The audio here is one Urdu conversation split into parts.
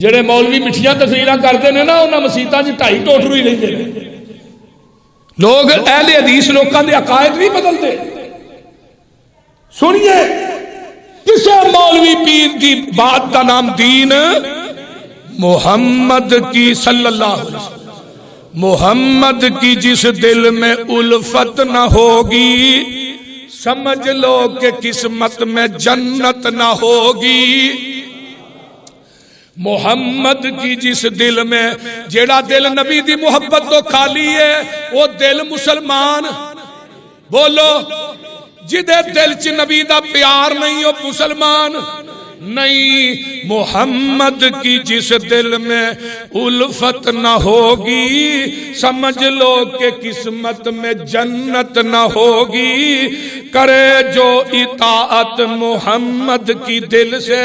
جڑے مولوی مٹھیاں تقریراں کرتے ہیں نا انہاں مسیتاں چ 2.5 ٹوٹرو ہی لیندے نے لوگ اہل حدیث لوکاں دے عقائد نہیں بدلتے. سنیے کسے مولوی پیر کی بات کا نام دین محمد کی صلی اللہ علیہ وسلم محمد کی جس دل میں الفت نہ ہوگی سمجھ لو کہ قسمت میں جنت نہ ہوگی. محمد کی جس دل میں جیڑا دل نبی دی محبت تو خالی ہے وہ دل مسلمان بولو جدے دل چ نبی دا پیار نہیں ہو مسلمان نہیں. محمد کی جس دل میں الفت نہ ہوگی سمجھ لو کہ قسمت میں جنت نہ ہوگی. کرے جو اطاعت محمد کی دل سے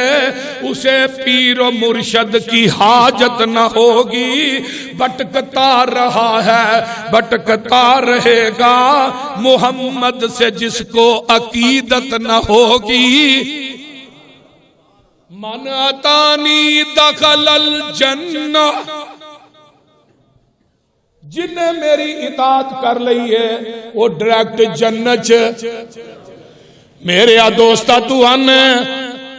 اسے پیر و مرشد کی حاجت نہ ہوگی. بھٹکتا رہا ہے بھٹکتا رہے گا محمد سے جس کو عقیدت نہ ہوگی. من اتانی دخل الجنہ جن نے میری اطاعت کر لئی ہے وہ ڈائریکٹ جنت. میرے دوستا تو ان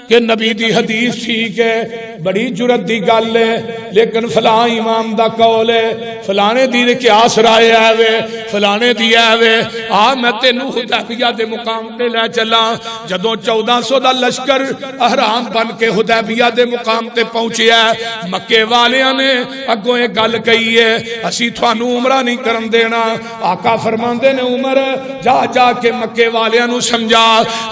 کہ نبی دی حدیث ٹھیک ہے بڑی جرت دی گل ہے لیکن فلاں امام دا قول ہے فلانے دی قیاس رائے آوے فلانے دی آوے میں تینوں حدیبیہ دے مقام تے لے چلا. جدوں 1400 دا لشکر احرام بن کے حدیبیہ دے مقام تے پہنچیا مکے والیاں نے اگوں ایک گل کہی ہے اسی تھانوں عمرہ نہیں کرن دینا. آقا فرماندے نے عمر جا جا کے مکے والیاں نوں سمجھا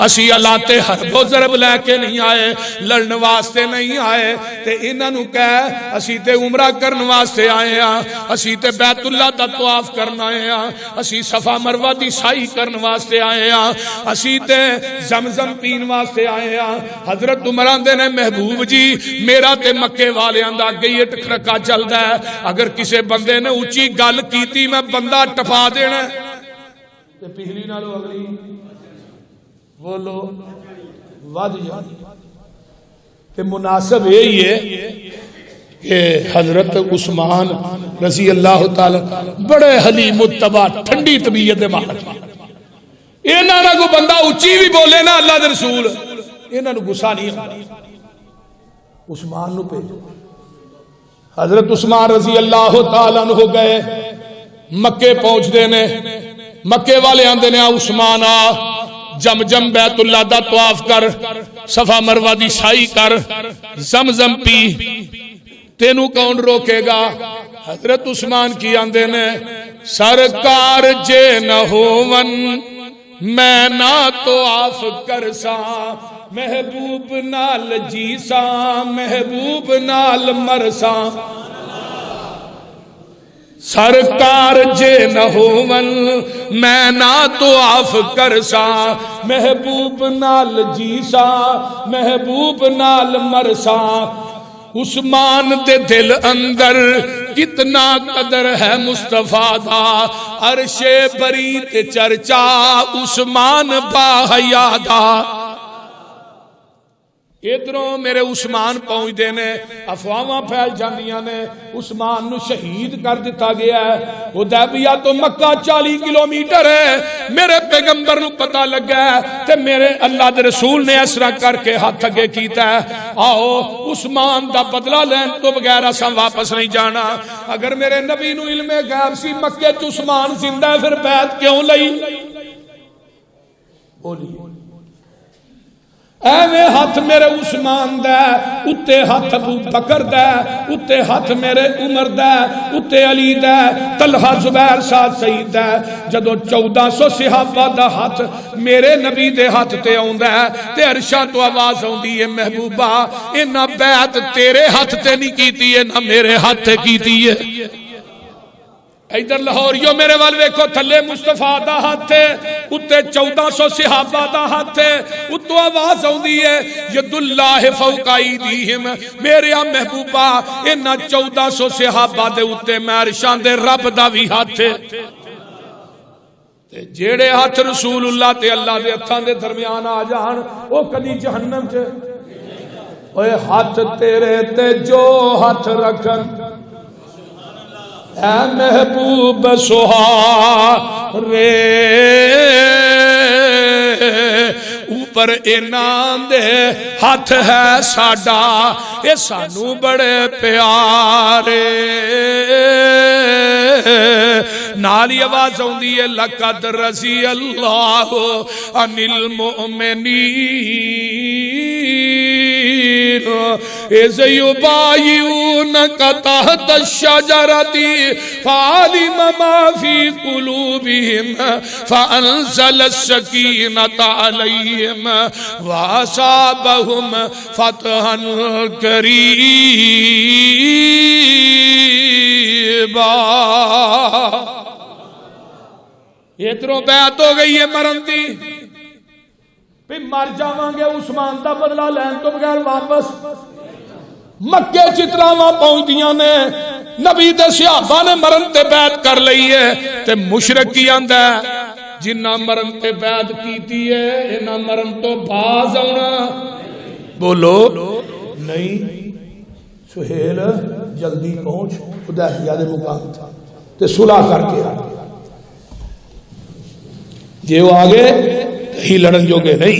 اسی اللہ تے حرب و ضرب لے کے نہیں آئے لڑن واسطے نہیں آئے تے انہاں نوں کہے اسی تے عمرہ کرن واسطے آئے ہاں اسی تے بیت اللہ دا طواف کرن آئے ہاں اسی صفا مروہ دی سعی کرن واسطے آئے ہاں اسی تے زمزم پین واسطے آئے ہاں. حضرت عمر آندے نے محبوب جی میرا تے مکے والیاں دا گئی ٹکرکا چلدا ہے اگر کسے بندے نے اونچی گل کیتی میں بندہ ٹپا دینا تے پچھلی نالوں اگلی بولو ود جانی. کہ مناسب یہی ہے کہ حضرت عثمان رضی اللہ تعالی بڑے حلیم متبع ٹھنڈی طبیعت مالک انہاں نہ کو بندہ اونچی بھی بولے نا اللہ دے رسول انہاں نو غصہ نہیں آتا. عثمان نو بھیجو. حضرت عثمان رضی اللہ تعالی عنہ گئے مکے پہنچدے نے مکے والے آندے نے عثمان آ جم جم بیت اللہ دا طواف کر صفا مروہ دی سعی کر زمزم پی تینوں کون روکے گا. حضرت عثمان کی آندے نے سرکار جے نہ ہوون میں نہ طواف کر سا محبوب نال جی سا محبوب نال مر سا. سرکار جے نہ ہوون میں نہ طواف کر سا محبوب نال جی سا محبوب نال مر سا. عثمان دے دل اندر کتنا قدر ہے مصطفیٰ دا عرش بری تے چرچا عثمان با حیا دا. ادھروں میرے عثمان پہنچ دینے افواہاں پھیل جاندیاں نے عثمان نو شہید کر دیتا گیا ہے. حدیبیہ تو مکہ 40 کلومیٹر ہے. میرے پیغمبر نو پتہ لگا ہے تے میرے اللہ دے رسول نے اسرا کر کے ہاتھ اگے کیتا ہے آؤ عثمان دا بدلہ لین تو بغیر اساں واپس نہیں جانا. اگر میرے نبی نو علم غیب سی مکے چ عثمان زندہ ہے پھر بیعت کیوں لئی بولی. ایویں ہاتھ میرے عثمان دا اتے ہاتھ ابو بکر دا اتے ہاتھ میرے عمر دا اتے علی دا طلحہ زبیر سعد سعید دا. جدو 1400 صحابہ دا ہاتھ میرے نبی دے ہاتھ تے آوندا ہے تے عرشاں تو آواز آوندی ہے محبوبہ انہاں بیعت تیرے ہاتھ تے نہیں کیتی ہے نہ میرے ہاتھ تے کیتی ہے. ادھر لاہوریو میرے وال ویکھو تھلے مصطفیٰ دا ہاتھ ہے اتے 1400 صحابہ دا ہاتھ ہے اتو آواز ہوندی ہے ید اللہ فوق ایدیہم میرے محبوبہ انہاں 1400 صحابہ دے اتے میں عرشان دے رب دا بھی ہاتھ ہے. جیڑے ہاتھ رسول اللہ تے اللہ دے ہتھاں دے درمیان آ جان او کدی جہنم چ اوے ہاتھ تیرے تے جو ہاتھ رکھن اے محبوب سہارے اوپر انہاں دے ہاتھ ہے ساڈا اے سانو بڑے پیارے نالی آواز ہوندی ہے لقد رضی اللہ عن المؤمنین اذ یبایعونک تحت الشجرۃ فعلم ما فی قلوبہم فانزل السکینۃ علیہم واصابہم فتحا قریبا۔ ادھروں بیعت ہو گئی ہے مرن دی پھر مر جاواں گے عثمان دا بدلہ لین تو بغیر واپس مکے چتراواں پہنچدیاں نے نبی دے صحابہ نے مرن تے بیعت کر لئی ہے تے مشرک کی آندا ہے جنہ مرن تے بیعت کیتی ہے انہاں مرن تو باز آنا بولو نہیں۔ سہیل جلدی پہنچ حدیبیہ دے مقام تے صلح کر کے جے وہ آگے ہی لڑن جو گے نہیں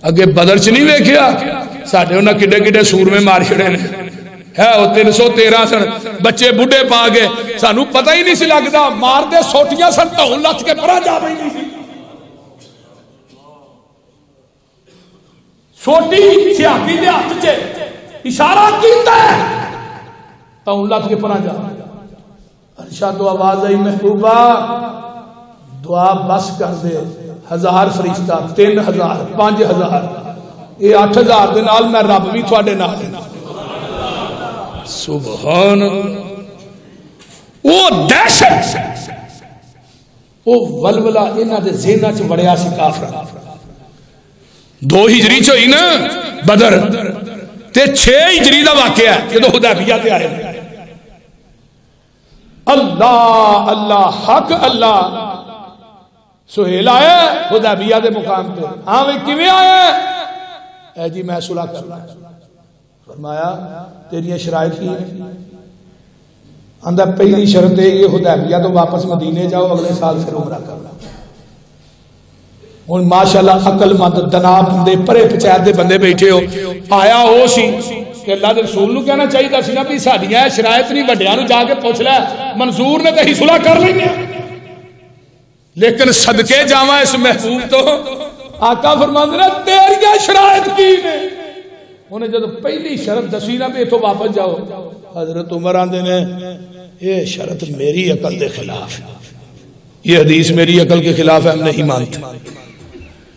اگے بدر چ نہیں ویکھیا ساڈے انہاں کڈے کڈے سور میں مار چھڑے نے ہے وہ 313 سن بچے بڈھے پا گئے سانو پتہ ہی نہیں سی لگدا مار دے سوٹیاں سن تو لت کے پرا جا پئی سی سوٹی سیاپی دے ہاتھ چ اشارہ کیتا ہے تو لت کے پرا جا ارشاد و آواز آئی محبوبہ دعا بس کر دے 1000 فرشتہ 3000 5000 یہ 8000 دے نال میں رب بھی تھوڑے نال سبحان وہ دہشت وہ ولولہ انہاں دے ذہناں چ وڑیا سی کافر 2 ہجری چ ہوئی نا بدر تے 6 ہجری دا واقعہ ہے جدوں حدیبیہ تے آئے اللہ اللہ حق اللہ سہیل آیا حدیبیہ دے مقام پہ ہاں میں کیویں آیا اے جی میں صلح کر رہا فرمایا تیری شرائط کی اندر پہلی شرط ہے یہ حدیبیہ تو واپس مدینے جاؤ اگلے سال پھر عمرہ کرنا ہوں ماشاءاللہ عقل مند دنا بندے پرے پچھائے دے بندے بیٹھے ہو آیا ہو سی کہ اللہ دے رسول نو کہنا چاہیے سی نا بھی ساڈیاں شرائط نہیں وڈیاں نو جا کے پوچھ لے منظور نے تے ہی صلح کر لینی لیکن صدقے جاواں اس محبوب تو آقا فرماندے نے تیریاں شرائط کی نے انہیں جب پہلی شرط دسی نا بھی اتوں واپس جاؤ حضرت عمر آندے نے یہ شرط میری عقل دے خلاف یہ حدیث میری عقل کے خلاف ہے ہم نہیں مانتے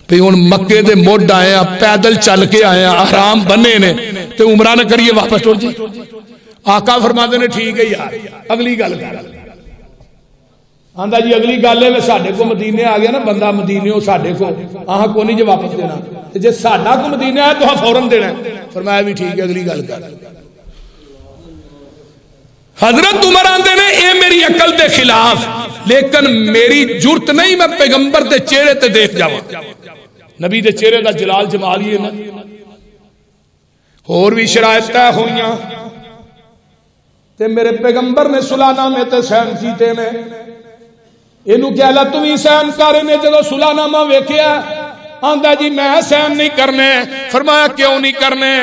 پھر ان مکے دے موڈ آئے ہیں پیدل چل کے آئے ہیں احرام بنے نے تو عمرہ نہ کریے واپس ٹوٹ جی آقا فرماندے نے ٹھیک ہے یار اگلی گل کر آندا جی اگلی گل ہے ساڈے کو مدینے آ گیا نا بندہ مدینے ہو ساڈے کو آہاں کو نہیں جو واپس دینا جے ساڈا کو مدینے آیا تو فوراً دینا فرمایا بھی ٹھیک ہے اگلی گل کر حضرت عمر آندے نے اے میری عقل دے خلاف لیکن میری جرت نہیں میں پیغمبر دے چہرے تے دیکھ جاواں نبی دے چہرے دا جلال جمال ہی ہے نا اور بھی شرائط طے ہوئیاں تے میرے پیغمبر نے صلح نامے تے سین کیتے نے اینو کیا اللہ تم ہی سین کرنے جدو صلح نامہ ویکھیا آندا جی میں سین نہیں کرنے فرمایا کیوں نہیں کرنے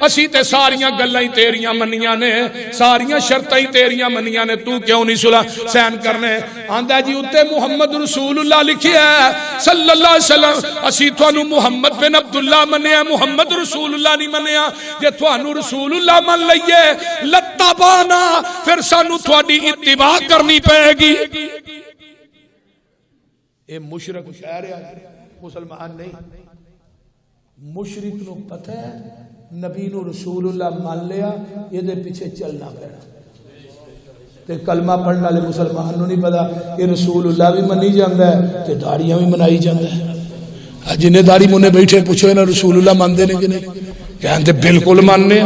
اسی تے ساریاں گلاں ہی تیریاں منیاں نے ساریاں شرطاں ہی تیریاں منیاں نے تو کیوں نہیں صلح سین کرنے آندا جی اُتے محمد رسول اللہ لکھیا ہے صلی اللہ علیہ وسلم اسی تھانو محمد بن عبداللہ منیا محمد رسول اللہ نہیں منیا جے تھانو رسول اللہ من لئیے لتابانا پھر سانو تھوڑی اتباع کرنی پائے گی اے مشرک کہہ رہا ہے مسلمان نہیں مشرک نو پتہ ہے نبی نو رسول اللہ مان لیا یہ دے پیچھے چلنا پڑا تے کلمہ پڑھنے والے مسلمان نو نہیں پتا کہ رسول اللہ بھی منی جاندا ہے تے داڑیاں بھی منائی جاندا ہے جنہیں داڑھی منے بیٹھے پوچھو نا رسول اللہ مانتے نے کہ نہیں کہتے بالکل ماننے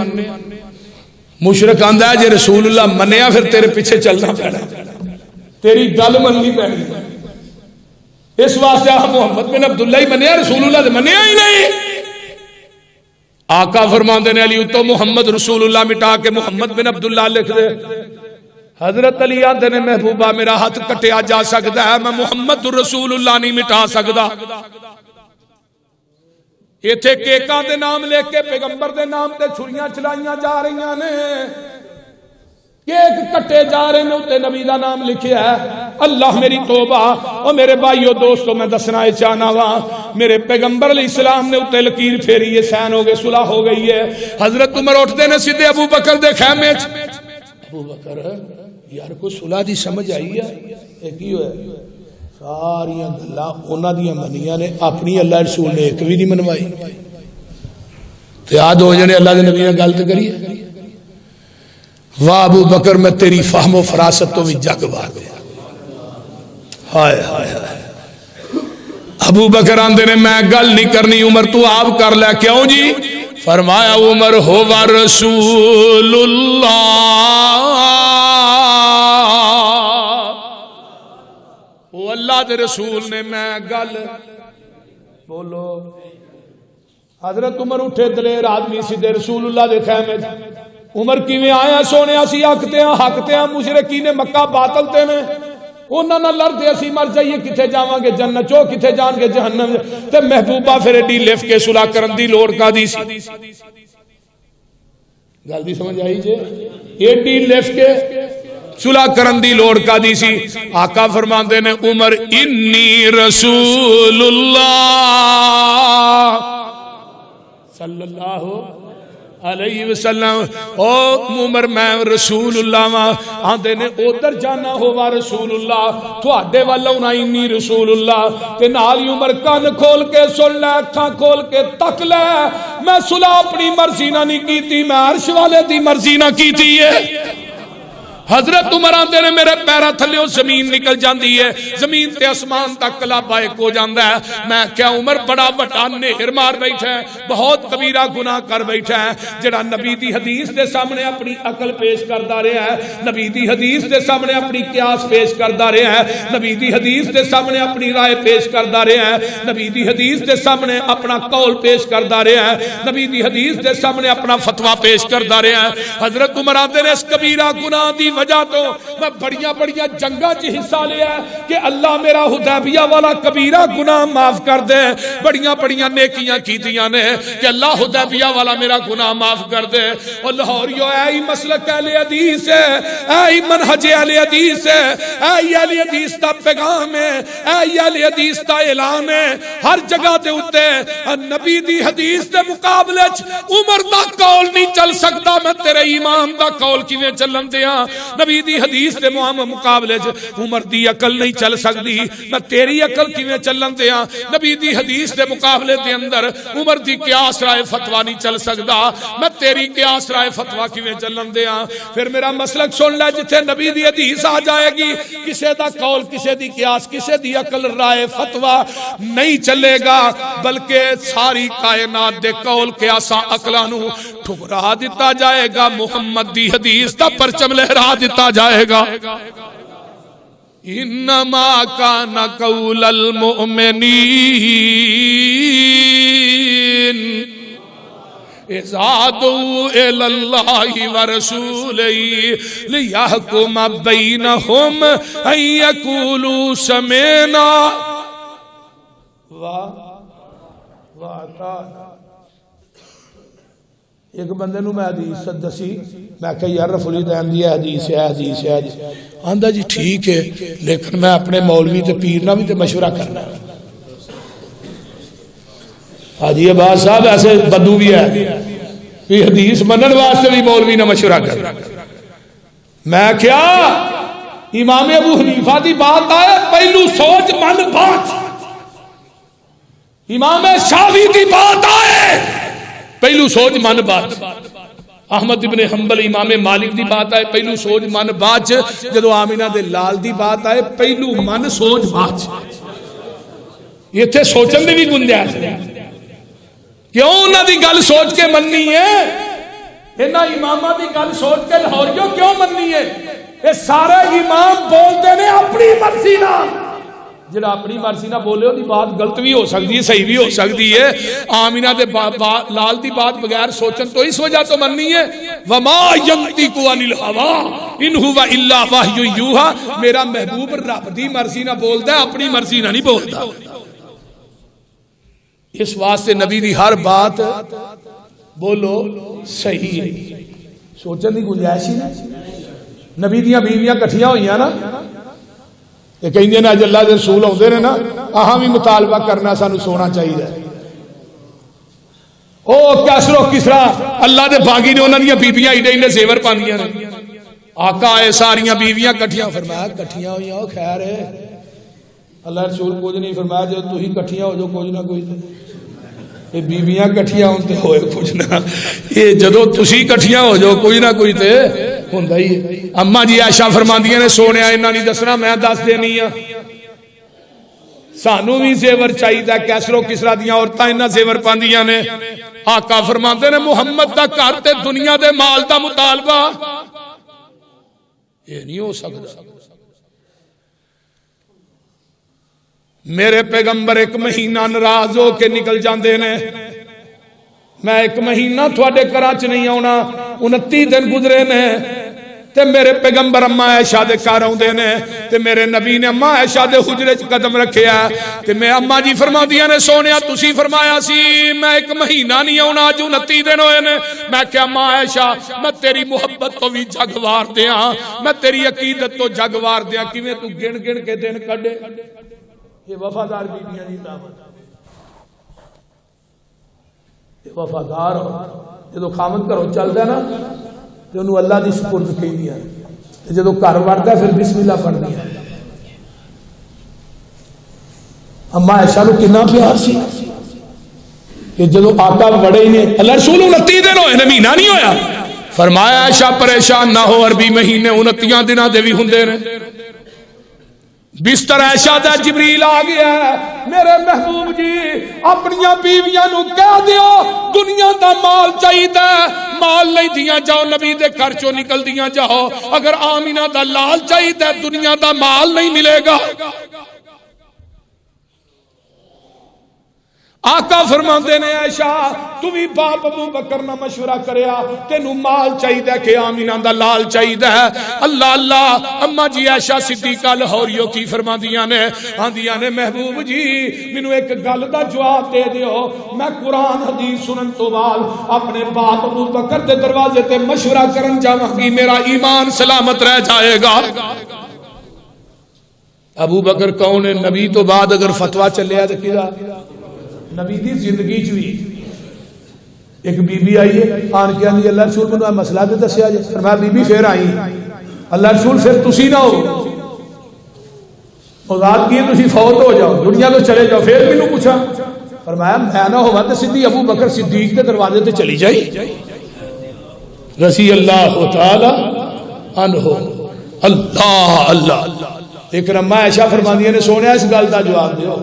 مشرک آندا ہے جے رسول اللہ منیا پھر تیرے پیچھے چلنا پڑا تیری گل مننی پڑی اس واسطے محمد بن عبداللہ ہی منیا رسول اللہ نے منیا ہی نہیں آقا فرماندے نے علی تو محمد رسول اللہ مٹا کے محمد بن عبداللہ لکھ دے. حضرت علی آندے نے محبوبہ میرا ہاتھ کٹیا جا سکتا ہے، میں محمد رسول اللہ نہیں مٹا سکتا. ایتھے کیکاں دے نام لے کے پیغمبر دے نام تے چھریاں چلائیاں جا رہی نے، کیک کٹے جا رہے نے، اتے نبی دا نام لکھیا ہے. اللہ میری توبہ. اور میرے بھائیو دوستو میں دسنا ہے چاہنا وا میرے پیغمبر علیہ السلام نے اتے لکیر پھیری، یہ سین ہو گئے، صلح ہو گئی ہے. حضرت عمر اٹھتے نے سیدھے ابو بکر دے خیمے چ. ابو بکر یار کوئی صلح دی سمجھ آئی ہے؟ یہ کی ہوئے؟ ساریاں گلاں انہاں دیاں منیاں نے، اپنی اللہ رسول نے ایک بھی نہیں منوائی. تے آ دو جنے اللہ دے نبی نے گل تے کریے. واہ ابو بکر میں تیری فہم و فراست تو بھی جگ وار دیا. ہائے ہائے ہائے. ابو بکر آندے نے میں گل نہیں کرنی، عمر تو آپ کر لے. کیوں جی؟ فرمایا عمر ہو رسول اللہ، وہ اللہ دے رسول نے، میں گل بولو. حضرت عمر اٹھے دلیر آدمی سیدھے رسول اللہ دے خیمے. عمر کیویں آیا سونے اسی حقتے ہیں مشرکین مکہ باطل تے نے، انہاں نال لڑدے اسی مر جائیے، کتے جاواں گے جنت چو، کتے جان گے جہنم. تے محبوبہ پھر ایڈی لف کے صلح کرن دی لوڑ کا دی سی. گل دی سمجھ آئی جے؟ ایڈی لف کے صلح کرن دی لوڑ کا دی سی. آقا فرماندے نے عمر انی رسول اللہ صلی اللہ علیہ وسلم. او عمر میں رسول اللہ ماں. آندے نے ادھر جانا ہوا رسول اللہ، تھوڑے والوں نہ انی رسول اللہ. تے نال عمر کان کھول کے سن لے، اکھاں کھول کے تک لے. میں صلح اپنی مرضی نہ نہیں کیتی، میں عرش والے دی مرضی نہ کیتی ہے. حضرت عمر آندے نے میرے پیرا تھلیوں زمین نکل جاندی ہے، زمین تے اسمان تک کلابہ ایک ہو جاندہ ہے. میں کیا عمر بڑا وڈا نہر مار بیٹھا ہے، بہت کبیرہ گناہ کر بیٹھا ہے، جڑا نبی دی حدیث دے سامنے اپنی عقل پیش کردا رہا ہے، نبی دی حدیث دے سامنے اپنی قیاس پیش کردا رہا ہے، نبی دی حدیث دے سامنے اپنی رائے پیش کردا رہا ہے، نبی دی حدیث دے سامنے اپنا قول پیش کردا رہا ہے، نبی دی حدیث دے سامنے اپنا فتوہ پیش کردا رہا ہے. حضرت عمر آندے نے اس کبیرہ گناہ دی وجہ تو میں بڑیاں جنگاں چ حصہ لیا کہ اللہ میرا حدیبیہ والا کبیرہ گناہ معاف کر دے. بڑیاں نیکیاں کیتیاں نے کہ اللہ حدیبیہ والا میرا گناہ معاف کر دے. اور لاہوریو اے مسلک اہل حدیث ہے، اے منہج اہل حدیث ہے، اے اہل حدیث دا پیغام ہے، اے اہل حدیث دا اعلان ہے. ہر جگہ دے اوتے نبی دی حدیث دے مقابلے چ عمر دا قول نہیں چل سکتا. میں تیرے امام دا قول کیویں چلن دیاں؟ نبی دی حدیث دے مقابلے چ عمر دی عقل نہیں چل سکتی، میں تیری عقل کیویں چلن دیاں؟ نبی دی حدیث دے مقابلے دے اندر عمر دی قیاس رائے فتویٰ نہیں چل سکتا، میں تیری قیاس رائے فتویٰ کیویں چلن دیاں؟ پھر میرا مسلک سن لے، جتھے نبی دی حدیث آ جائے گی کسے دا قول، کسے دی قیاس، کسے دی عقل رائے فتویٰ نہیں چلے گا، بلکہ ساری کائنات دے قول قیاساں عقلاں نو ٹھکرا دیتا جائے گا، محمد دی حدیث دا پرچم لہرا دیتا جائے گا. انما کان قول المؤمنین اذا دعوا الی اللہ ورسولہ لیحکم بینہم ان یقولوا سمعنا واطعنا. ایک بندے نو میں حدیث دسی، میں کہا یار رفع الیدین دی حدیث ہے آندہ جی ٹھیک ہے، لیکن میں اپنے مولوی تے پیر نہ بھی تے مشورہ کرنا ہے. حاجی عباس صاحب ایسے بدو بھی ہے کہ حدیث منن واسطے بھی مولوی نہ مشورہ کرنا. میں کیا امام ابو حنیفہ دی بات آئے پہلو سوچ من بات، امام شافعی دی بات آئے پہلو سوچ من بات، احمد ابن حنبل امام مالک دی بات آئے پہلو سوچ من بات، جدو آمینہ دے لال دی بات آئے پہلو من سوچ بات. یہ تھے سوچن دے بھی گنجائش ہے، کیوں انہاں دی گل سوچ کے مننی ہے؟ انہاں امامہ دی گل سوچ کے لاہوریوں کیوں مننی ہے؟ یہ سارے امام بولتے نے اپنی مرضی نہ، جڑا اپنی مرضی نہ بولے وہ بات غلط بھی ہو سکتی ہے صحیح بھی ہو سکتی ہے. آمینہ دے لال دی بات بغیر سوچن تو اس وجہ تو مننی ہے. وما ينطق عن الهوى ان هو الا وحی یوحى. میرا محبوب رب دی مرضی نہ بولدا ہے اپنی مرضی نہ نہیں بولدا. اس واسطے نبی دی ہر بات بولو صحیح ہے. سوچن دی گنجائش ہی نہیں. نبی دیاں بیویاں کٹھیاں ہوئیاں نا یہ کہیں دے نا اج اللہ دے رسول ہوندے نے نا اہاں بھی مطالبہ کرنا سانو سونا چاہیے. او کیسر و کسرا اللہ دے باغی نے انہاں دیاں بیویاں ایڈے ایڈے زیور پاندیاں نے. آقا اے ساریاں بیویاں کٹھیاں فرمایا کٹھیاں ہوئیاں خیر ہے. اللہ رسول کچھ نہیں فرمایا جو تسی کٹھیاں ہو جو کچھ نہ کوئی یہ بیویاں کٹھیاں ہوندے ہوئے کچھ نہ یہ جدو تسی کٹھیاں ہو جو کوئی نہ کوئی تے ہوندا ہی ہے. اما جی عائشہ فرماندیاں نے سونیا انہاں نہیں دسنا میں دس دینی ہاں. سانو بھی زیور چاہیے. کیسر و کسرا دیاں عورتاں انہاں زیور پاندیاں نے. آقا فرماندے نے محمد دا گھر تے دنیا دے مال دا مطالبہ یہ نہیں ہو سکتا. میرے پیغمبر ایک مہینہ ناراض ہو کے نکل جاندے نے. میں ایک مہینہ تھوڑے کراچ نہیں آنا 29 دن گزرے نے تے میرے پیغمبر اما عائشہ دے گھر اوندے نے تے میرے نبی نے اما عائشہ دے حجرے چ قدم رکھیا تے میں اما جی فرماندیاں نے سونیا تسی فرمایا سی میں ایک مہینہ نہیں آنا اج 29 دن ہوئے نے. میں کہ اما عائشہ میں تیری محبت تو بھی جگ وار دیاں میں تیری عقیدت تو جگ وار دیاں کیویں تو گن گن کے دن کڈے. یہ وفادار بیویاں دی دعوت. یہ وفادار ہو جدو خامد کرو چلدا نا تے انہوں اللہ دی سپرد کہندی ہے تے جدو گھر وڑدا پھر بسم اللہ پڑھدی ہے. اما عائشہ نو کتنا پیار سی کہ جدو آقا وڑے نے اللہ رسول 29 دن ہوئے نے مہینہ نہیں ہویا. فرمایا عائشہ پریشان نہ ہو عربی مہینے 29 دناں دے وی ہوندے نے. بستر عائشہ دا جبریل آ گیا ہے. میرے محبوب جی اپنیاں بیویاں نو کہہ دیو دنیا دا مال چاہیے مال نہیں دیاں جاؤ نبی دے گھر چوں نکل دیاں جاؤ. اگر آمینہ دا لال چاہیے دنیا دا مال نہیں ملے گا. آقا فرماندے نے عائشہ تو بھی باپ ابو بکر نہ مشورہ کریا تینوں مال چاہیے کہ آمینہ دا لال چاہیے. اللہ اللہ. اما جی عائشہ صدیقہ لاہوریو کی فرماندیاں نے آندیاں نے محبوب جی مینوں ایک گل دا جواب دے دیو میں قرآن حدیث سنن تو بعد اپنے باپ ابو بکر دے دروازے تے مشورہ کرن جاواں گی میرا ایمان سلامت رہ جائے گا. ابو بکر کون ہے؟ نبی تو بعد اگر فتویٰ چلیا تو کیا نبی دی زندگی چوی ایک بی بی آئی ہے آن کے آنی اللہ رسول منو مسئلہ دے دسیا جائے. فرمایا بی بی پھر آئی اللہ رسول پھر تسی نہ ہو مذات کیے تسی فوت ہو جاؤ دنیا تو چلے جاؤ. پھر بھی نو پوچھا فرمایا میں نہ ہوا تو سیدھی ابو بکر صدیق کے دروازے تے چلی جائی رضی اللہ تعالی عنہ. اللہ اللہ. لیکن اما عائشہ فرماندیاں نے سونے اس گل دا جواب دیو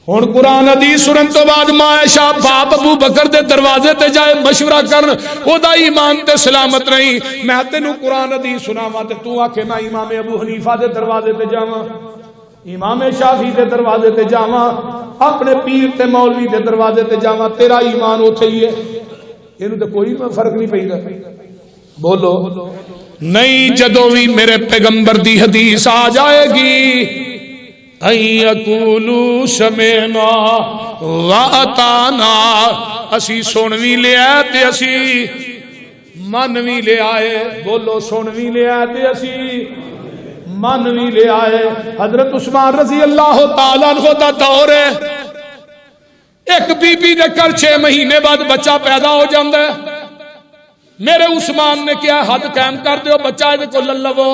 ہن قرآن حدیث سنن تو بعد ماں عائشہ باپ ابو بکر دے دروازے تے جائے مشورہ کرن او دا ایمان تے سلامت نہیں. میں تینوں قرآن حدیث سناواں تے تو آکھے میں امام ابو حنیفہ دے دروازے تے جاواں امام شافعی دے دروازے تے جاواں اپنے پیر تے مولوی دے دروازے تے جاواں تیرا ایمان اوتھے ہی ہے. اینوں تے کوئی فرق نہیں پیندا. بولو نہیں جدوں بھی میرے پیغمبر دی حدیث آ جائے گی اَيَقُولُوا سَمِعْنَا وَأَطَعْنَا اسی سن بھی لیا تے اسی من بھی لے آئے. بولو سن بھی لیا تے اسی من بھی لے آئے. حضرت عثمان رضی اللہ تعالیٰ عنہ دا دور ہے ایک بی بی دے کر 6 مہینے بعد بچہ پیدا ہو جاندہ ہے. میرے عثمان نے کیا حد قائم کر دیو بچہ دے کو للو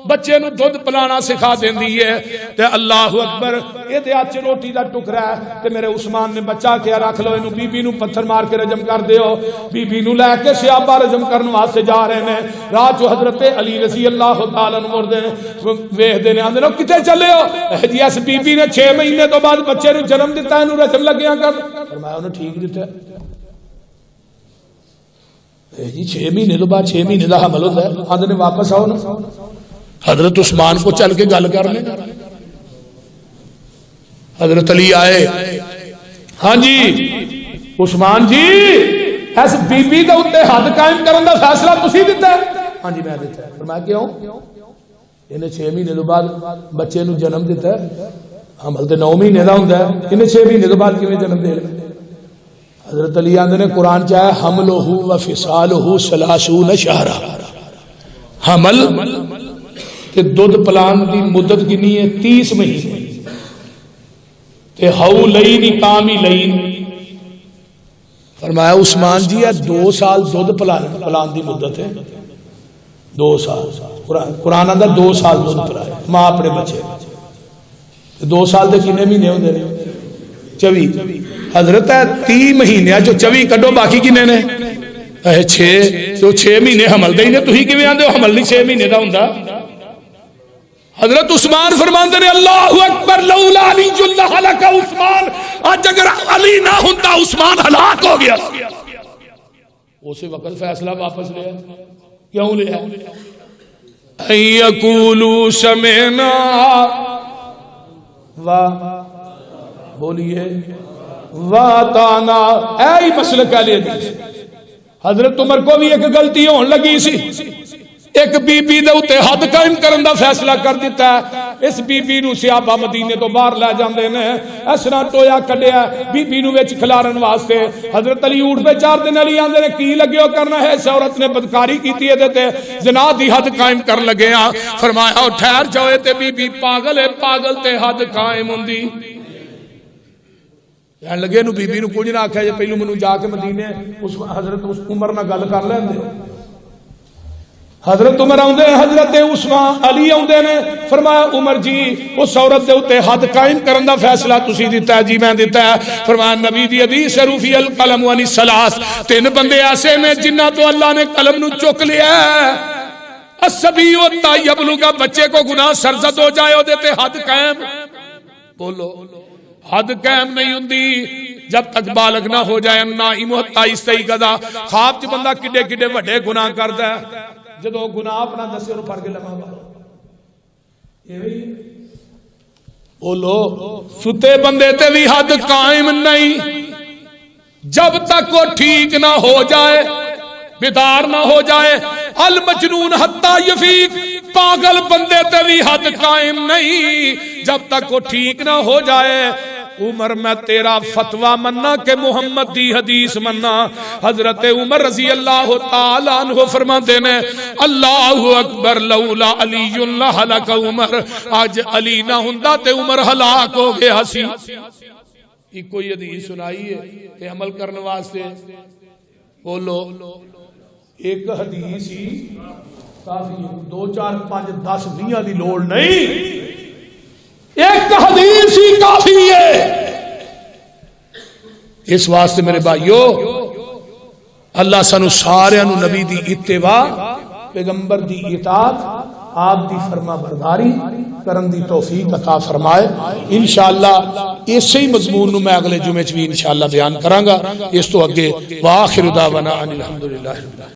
بچے نو دودھ پلانا سکھا دیندی ہے تے اللہ اکبر اے دے ہاتھ روٹی دا ٹکرا ہے تے میرے عثمان نے بچہ کیا رکھ لو اینو بی بی نو پتھر مار کے رجم کر دیو. بی بی نو لے کے سیابہ رجم کرن واسطے جا رہے ہیں. رات جو حضرت علی رضی اللہ تعالیٰ عنہ مردے ویکھ دے نے آندے نو کتے چلے ہو جی اس بی بی نے 6 مہینے تو بعد بچے نو جنم دتا ہے اینو رجم لگیاں کر. فرمایا انہوں ٹھیک دیتا ہے جی 6 مہینے تو بعد 6 مہینے دا حمل ہوتا ہے آندے نے واپس آؤ نا. حضرت عثمان کو چل کے گل کر لیں حضرت علی آئے، ہاں جی عثمان جی اس بی بی دے اوتے حد قائم کرن دا فیصلہ تسی دتا ہے؟ ہاں جی میں دتا ہے۔ فرمایا کیوں؟ انہیں 6 مہینے تو بعد بچے نو جنم دیتا ہے، حمل تے 9 مہینے دا ہوندا ہے، انہیں 6 مہینے تو بعد کیویں جنم دے لے؟ حضرت علی آندے نے قرآن چاہے حملہ و فصالہ 30 شہرا، حمل تے دودھ پلان دی مدت کنی ہے 30 مہینے، تے حولین کاملین۔ فرمایا عثمان جی یہ 2 سال دودھ پلان دی مدت ہے، 2 سال قرآن آندہ 2 سال دودھ پلایا ماں اپنے بچے، 2 سال دے کنے مہینے ہوندے نے 24۔ حضرت ہے 30 مہینے جو 24 کڈو باقی کنے نے 6، جو 6 مہینے حمل دے ہی نے، تو ہی کیویں آندے ہو حمل نہیں 6 مہینے دا ہوندا؟ حضرت عثمان فرماندے نے اللہ اکبر لولا علی اللہ ہلاک عثمان، آج اگر علی نہ ہوندا عثمان ہلاک ہو گیا۔ اسی وقت فیصلہ واپس لیا، کیوں لیا؟ ان یقولوا سمعنا بولیے واتانا، اے مسلک اہل حدیث۔ حضرت عمر کو بھی ایک غلطی ہون لگی سی، ایک بی بی دے اوتے حد قائم کرن دا فیصلہ کر دیتا ہے، اس بی بی نو صحابہ مدینے تو باہر لے جاندے نے، اس طرح ٹویا کڈیا بی بی نو وچ کھلارن واسطے۔ حضرت علی اونٹ پہ 4 دن علی آندے نے کی لگیو کرنا ہے، اس عورت نے بدکاری کیتی ہے تے زنا دی حد قائم کر لگے ہاں۔ فرمایا ٹھہر جاؤ تے بی بی پاگل ہے، پاگل تے حد قائم ہوندی۔ کہن لگے نو بی بی نو کچھ نہ آکھیا جے پہلو منو جا کے مدینے اس حضرت عمر نہ گل کر لیندے۔ حضرت عمر آندے، حضرت عثمان علی آندے نے، فرمایا عمر جی اس عورت دے اوتے حد قائم کرن دا فیصلہ تسی دیتا ہے؟ جی میں دیتا ہے۔ فرمایا نبی دی حدیث رفع القلم عن الثلاث، 3 بندے ایسے نے جنہ تو اللہ نے قلم نو چک لیا ہے۔ الصبی حتی یبلغ، بچے کو گناہ سرزد ہو جائے او دیتے حد قائم، بولو حد قائم نہیں ہوندی جب تک بالغ نہ ہو جائے۔ نائم حتی یستیقظ، خواب چ بندہ کڈے کڈے وڈے گناہ کردا ہے، جدو گناہ اپنا دسے اور پڑھ کے لما بولو ستے بندے تے بھی حد قائم نہیں جب تک وہ ٹھیک نہ ہو جائے، بیدار نہ ہو جائے۔ المجنون حتی یفیق، پاگل بندے تے بھی حد قائم نہیں جب تک وہ ٹھیک نہ ہو جائے۔ عمر میں تیرا فتوہ مننا کہ محمد دی حدیث مننا؟ حضرت عمر رضی اللہ تعالیٰ عنہ فرماتے ہیں اللہ اکبر لولا علی لہلک عمر، آج علی نہ ہوندا تے عمر ہلاک ہو گیا سی۔ یہ کوئی حدیث سنائی ہے کہ عمل کرنے واسطے؟ بولو ایک حدیث ہی کافی، 2 4 5 10 20 دی لوڑ نہیں، ایک حدیث ہی کافی ہے۔ اس واسطے میرے بھائیو اللہ سانو سارے نو نبی دی اتباع، پیغمبر دی اطاعت، آپ دی فرما برداری کرن دی توفیق عطا فرمائے۔ انشاءاللہ اسی ہی مضمون نو میں اگلے جمعے چ بھی انشاءاللہ بیان کراں گا۔ اس تو اگے واخر دعوانا ان الحمدللہ رب العالمین۔